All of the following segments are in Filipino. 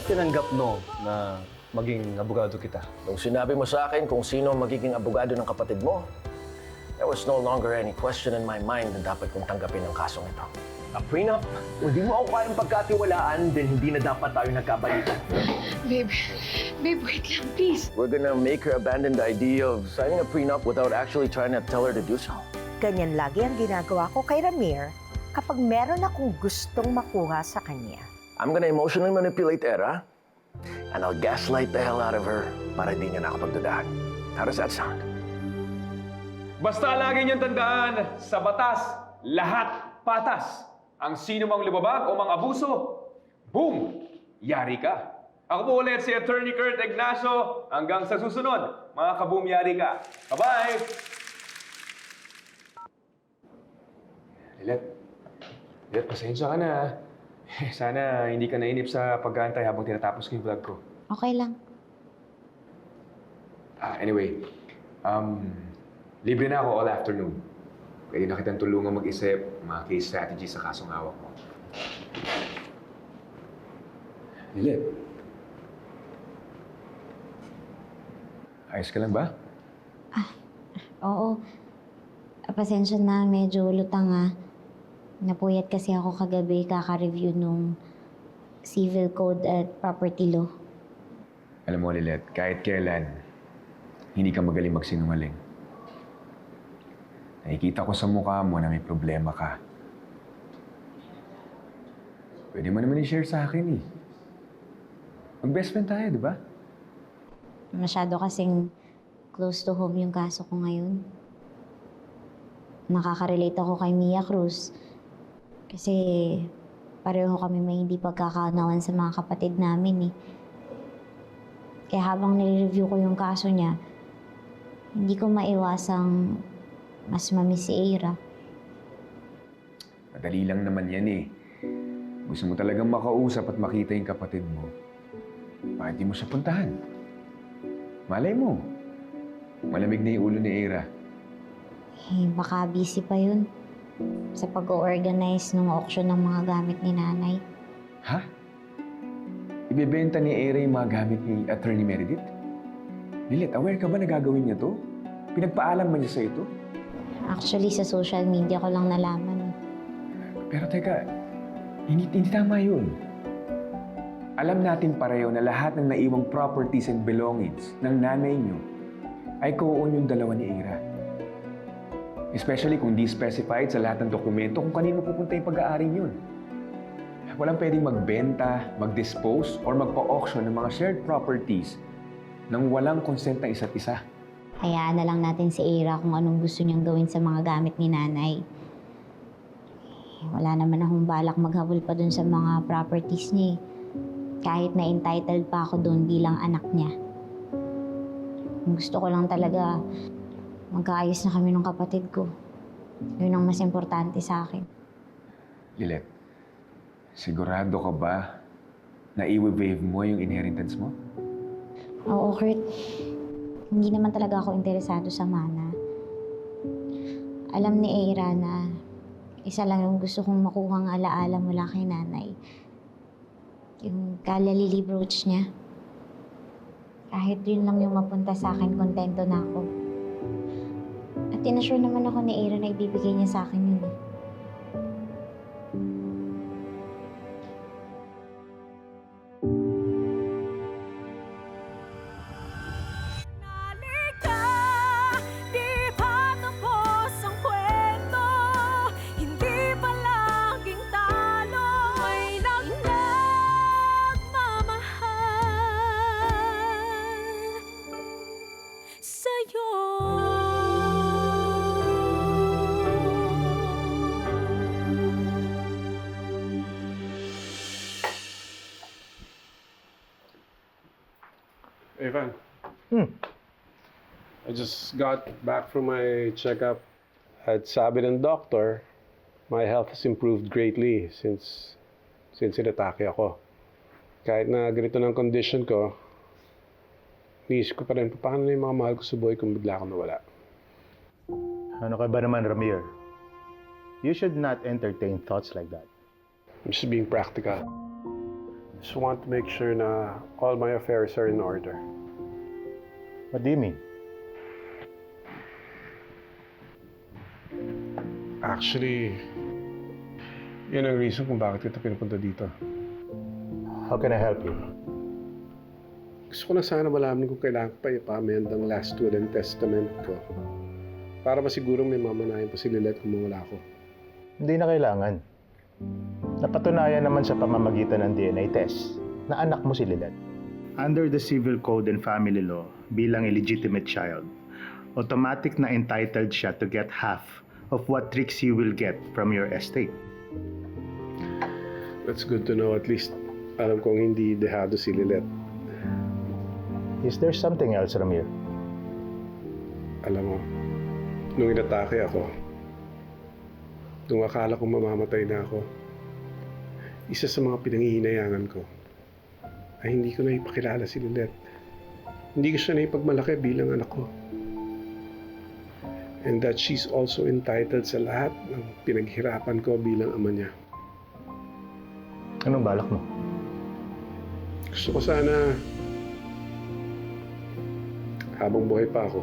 tinanggap, no, na maging abogado kita? Nung sinabi mo sa akin kung sino ang magiging abogado ng kapatid mo, there was no longer any question in my mind na dapat kong tanggapin ang kasong ito. A prenup? Kung di mo ako kayang pagkatiwalaan, then hindi na dapat tayo nagkabalikan. Babe, wait lang, please. We're gonna make her abandon the idea of signing a prenup without actually trying to tell her to do so. Ganyan lagi ang ginagawa ko kay Ramir kapag meron akong gustong makuha sa kanya. I'm gonna emotionally manipulate Era, and I'll gaslight the hell out of her para di niya nakapagdudahan. How does that sound? Basta lagi niyong tandaan, sa batas, lahat patas. Ang sino mang lumabag o mang abuso, boom! Yari ka. Ako po ulit si Attorney Kurt Ignacio. Hanggang sa susunod, mga kaboom, yari ka. Bye-bye! Lilet, pasensya ka na. Sana hindi ka nainip sa pag-aantay habang tinatapos ko yung vlog ko. Okay lang. Anyway, libre na ako all afternoon. Pwede na kitang tulungan mag-isip mga case strategy sa kasong hawak mo. Lilet. Ayos ka lang ba? Oo. Pasensya na, medyo lutang ah. Napuyat kasi ako kagabi kaka-review nung civil code at property law. Alam mo, Lilet, kahit kailan, hindi ka magaling magsinungaling. Nakikita ko sa mukha mo na may problema ka. Pwede mo naman i-share sa akin eh. Mag-best friend tayo, di ba? Masyado kasing close to home yung kaso ko ngayon. Nakaka-relate ako kay Mia Cruz. Kasi pareho kami may hindi pagkakaunawan sa mga kapatid namin eh. Kaya habang nire-review ko yung kaso niya, hindi ko maiwasang mas mamiss si Eira. Madali lang naman yan eh. Gusto mo talagang makausap at makita yung kapatid mo. Bakit di mo siya puntahan? Malay mo. Malamig na yung ulo ni Eira. Eh, baka busy pa yun sa pag-organize ng auction ng mga gamit ni nanay. Ha? Ibebenta ni Eira yung mga gamit ni Attorney Meredith? Lilet, aware ka ba na gagawin niya to? Pinagpaalam ba niya sa ito? Actually, sa social media ko lang nalaman. Pero teka, hindi tama yun. Alam natin pareho na lahat ng naiwang properties and belongings ng nanay niyo ay co-own yung dalawa ni Eira. Especially kung di specified sa lahat ng dokumento kung kanino pupunta yung pag-aaring yun. Walang pwedeng magbenta, mag-dispose, or magpa-auction ng mga shared properties nang walang consent ng isa't isa. Hayaan na lang natin si Eira kung anong gusto niyang gawin sa mga gamit ni nanay. Wala naman akong balak maghabol pa dun sa mga properties niya eh. Kahit na entitled pa ako dun bilang anak niya. Gusto ko lang talaga magkaayos na kami ng kapatid ko. Yun ang mas importante sa akin. Lilet, sigurado ka ba na i-waive mo yung inheritance mo? Oo, Kurt. Hindi naman talaga ako interesado sa mana. Alam ni Eira na isa lang yung gusto kong makuhang alaala mula kay nanay. Yung kalalili brooch niya. Kahit yun lang yung mapunta sa akin, kontento na ako. At inassure naman ako ni Eira na ibibigay niya sa akin yun eh. Evan. I just got back from my checkup. At sabi ng doctor, my health has improved greatly since inatake ako. Kahit na ganito ng condition ko, iniisip ko pa rin, paano na yung mga mahal ko sa buhay kung bigla akong nawala? Ano ka ba naman, Ramir? You should not entertain thoughts like that. I'm just being practical. Just want to make sure na all my affairs are in order. What do you mean? Actually, yun ang reason kung bakit kita pinapunta dito. How can I help you? Gusto ko na sana malaman kung kailangan ko pa ipa-amend ang last will and testament ko. Para masigurong may mamanayan pa si Lilet kung mawala ako. Hindi na kailangan. Napatunayan naman sa pamamagitan ng DNA test na anak mo si Lilet. Under the Civil Code and Family Law, bilang illegitimate child, automatic na entitled siya to get half of what Trixie will get from your estate. That's good to know. At least alam kong hindi dehado si Lilet. Is there something else, Ramir? Alam mo, nung inatake ako, nung akala kong mamamatay na ako, isa sa mga pinanghihinayangan ko ay hindi ko na ipakilala si Lilet. Hindi ko siya na ipagmalaki bilang anak ko. And that she's also entitled sa lahat ng pinaghirapan ko bilang ama niya. Anong balak mo? Gusto ko sana, habang buhay pa ako,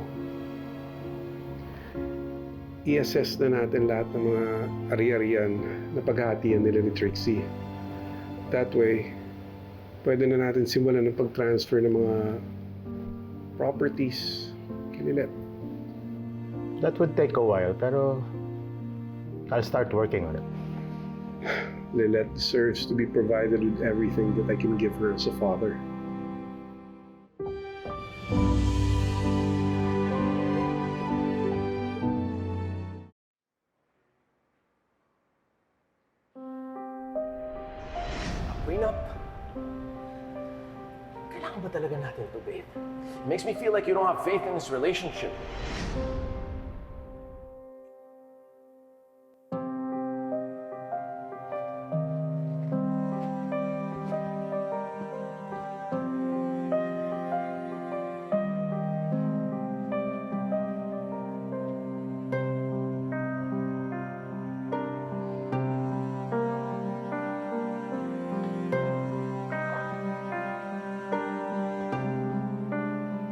i-assess na natin lahat ng mga ari-arian na paghahatian nila ni Trixie. That way, pwede na natin simulan ng pag-transfer ng mga properties kay Lilet. That would take a while, pero I'll start working on it. Lilet deserves to be provided with everything that I can give her as a father. Prenup? Kailangan ba talaga natin ito, babe? It makes me feel like you don't have faith in this relationship.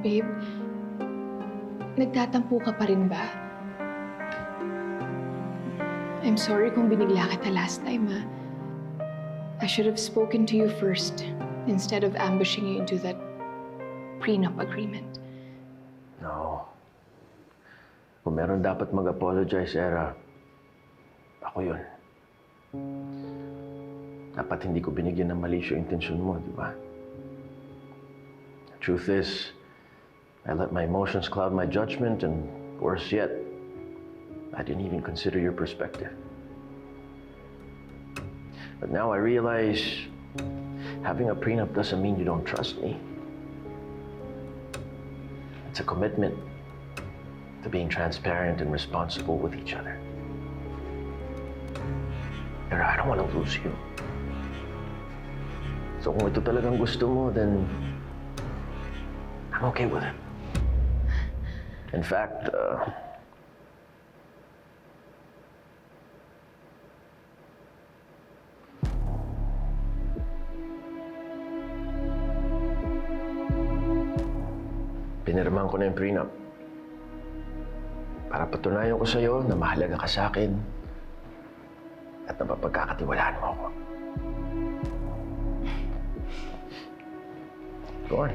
Babe, nagtatampo ka pa rin ba? I'm sorry kung binigla kita last time, ah. I should have spoken to you first instead of ambushing you into that prenup agreement. No. Kung meron dapat mag-apologize, Era, ako yun. Dapat hindi ko binigyan ng malisyo intensyon mo, di ba? The truth is, I let my emotions cloud my judgment, and worse yet, I didn't even consider your perspective. But now I realize having a prenup doesn't mean you don't trust me. It's a commitment to being transparent and responsible with each other. Pero I don't want to lose you. So kung ito talagang gusto mo, then I'm okay with it. In fact, pinirmahan ko na yung prenup para patunayan ko sa'yo na mahalaga ka sa akin at napapagkakatiwalaan mo ako. Go on.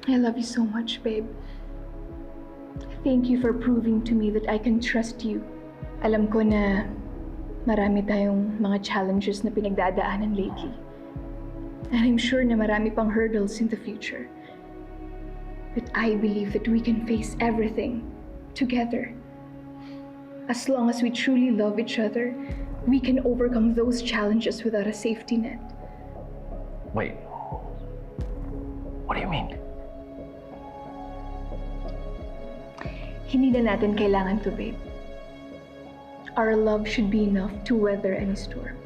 I love you so much, babe. Thank you for proving to me that I can trust you. Alam ko na marami tayong mga challenges na pinagdadaanan lately. And I'm sure na marami pang hurdles in the future. But I believe that we can face everything together. As long as we truly love each other, we can overcome those challenges without a safety net. Wait. What do you mean? Hindi na natin kailangan to, babe. Our love should be enough to weather any storm.